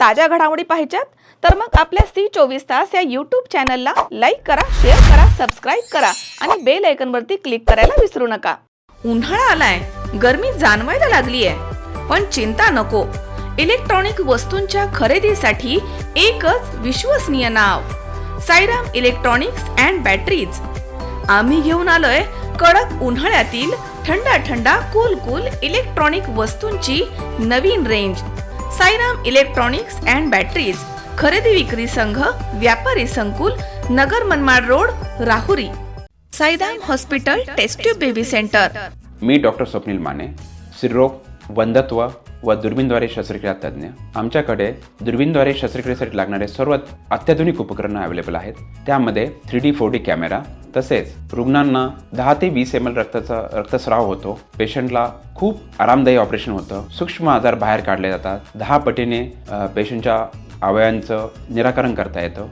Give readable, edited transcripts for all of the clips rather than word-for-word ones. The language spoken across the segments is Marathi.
ताज्या घडामोडी पाहिजेत तर मग आपल्या C24 या YouTube चॅनलला लाईक करा, शेअर करा, सबस्क्राइब करा आणि बेल आयकॉनवरती क्लिक करायला विसरू नका। उन्हाळा आलाय, गरमी जाणवायला लागली आहे, पण चिंता नको। इलेक्ट्रॉनिक वस्तूंच्या खरेदीसाठी एकच विश्वसनीय नाव, साईराम इलेक्ट्रॉनिक्स अँड बॅटरीज। आम्ही घेऊन आलोय कडक उन्हाळ्यातील ठंडा कूल इलेक्ट्रॉनिक वस्तूंची नवीन रेंज। साईराम इलेक्ट्रॉनिक्स अँड बॅटरीज, खरेदी विक्री संघ, व्यापारी संकुल, Nagar Manmad road, Rahuri. Sairam hospital test tube baby centre. मी डॉक्टर स्वप्नील माने, स्त्रीरोग, वंध्यत्व व दुर्बीणद्वारे शस्त्रक्रिया तज्ञ। आमच्याकडे दुर्बीणद्वारे शस्त्रक्रियेसाठी लागणारे सर्व अत्याधुनिक उपकरणं अवेलेबल आहेत। त्यामध्ये 3D 4D कॅमेरा, तसेच रुग्णांना 10 ते 20 ml रक्तस्राव होतो। पेशंटला खूप आरामदायी ऑपरेशन होतं। सूक्ष्म आजार बाहेर काढले जातात। 10 पटीने पेशंटच्या अवयवांचं निराकरण करता येतं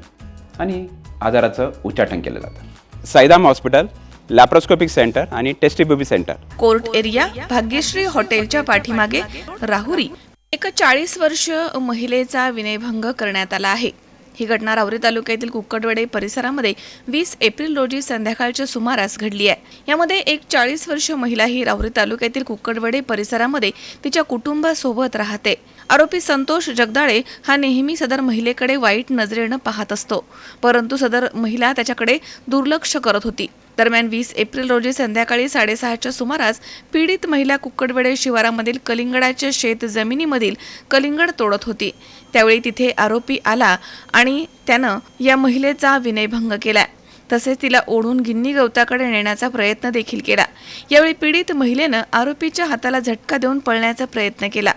आणि आजाराचं उच्चाटन केलं जातं। साईराम हॉस्पिटल, लॅप्रोस्कोपिक सेंटर आणि test baby center, court area, Bhagyashree हॉटेलच्या पाठीमागे, राहुरी। एक 40 वर्षीय महिलेचा विनयभंग करण्यात आला आहे। ही घटना राहुरी तालुक्यातील कुक्कटवाडी परिसरामध्ये 20 एप्रिल रोजी संध्याकाळच्या सुमारास घडली आहे। यामध्ये एक 40 वर्षीय महिला ही राहुरी तालुक्यातील कुक्कटवाडी परिसरामध्ये तिच्या कुटुंबासोबत राहते। आरोपी संतोष जगदाळे हा नेहमी सदर महिलेकडे वाईट नजरेनं पाहत असतो, परंतु सदर महिला त्याच्याकडे दुर्लक्ष करत होती। दरम्यान 20 एप्रिल रोजी संध्याकाळी 6:30च्या सुमारास पीडित महिला कुक्कटवाडी शिवारामधील कलिंगडाच्या शेत जमिनीमधील कलिंगड तोडत होती। त्यावेळी तिथे आरोपी आला आणि त्यानं या महिलेचा विनयभंग केला, तसेच तिला ओढून गिन्नी गवताकडे नेण्याचा प्रयत्न देखील केला। यावेळी पीडित महिलेनं आरोपीच्या हाताला झटका देऊन पळण्याचा प्रयत्न केला,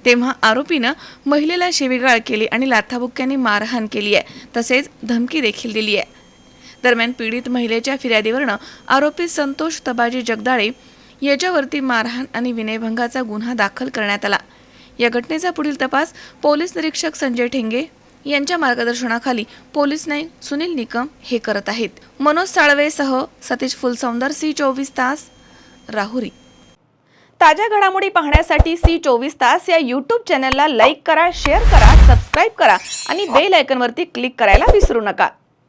तेव्हा आरोपीनं महिलेला शिवीगाळ केली आणि लाथाबुक्क्यांनी मारहाण केली आहे, तसेच धमकी देखील दिली आहे। दरम्यान पीडित महिलेच्या फिर्यादीवरनं आरोपी संतोष तबाजी जगदाळे याच्यावरती मारहाण आणि विनयभंगाचा गुन्हा दाखल करण्यात आला। या घटनेचा पुढील तपास पोलीस निरीक्षक संजय ठेंगे यांच्या मार्गदर्शनाखाली पोलीस नाईक सुनील निकम हे करत आहेत। मनोज साळवेसह सतीश फुलसौंदर, C24 राहुरी। ताज्या घडामोडी पाहण्यासाठी C24 या YouTube चॅनलला लाईक करा, शेअर करा, सबस्क्राइब करा आणि बेल आयकॉनवरती क्लिक करायला विसरू नका।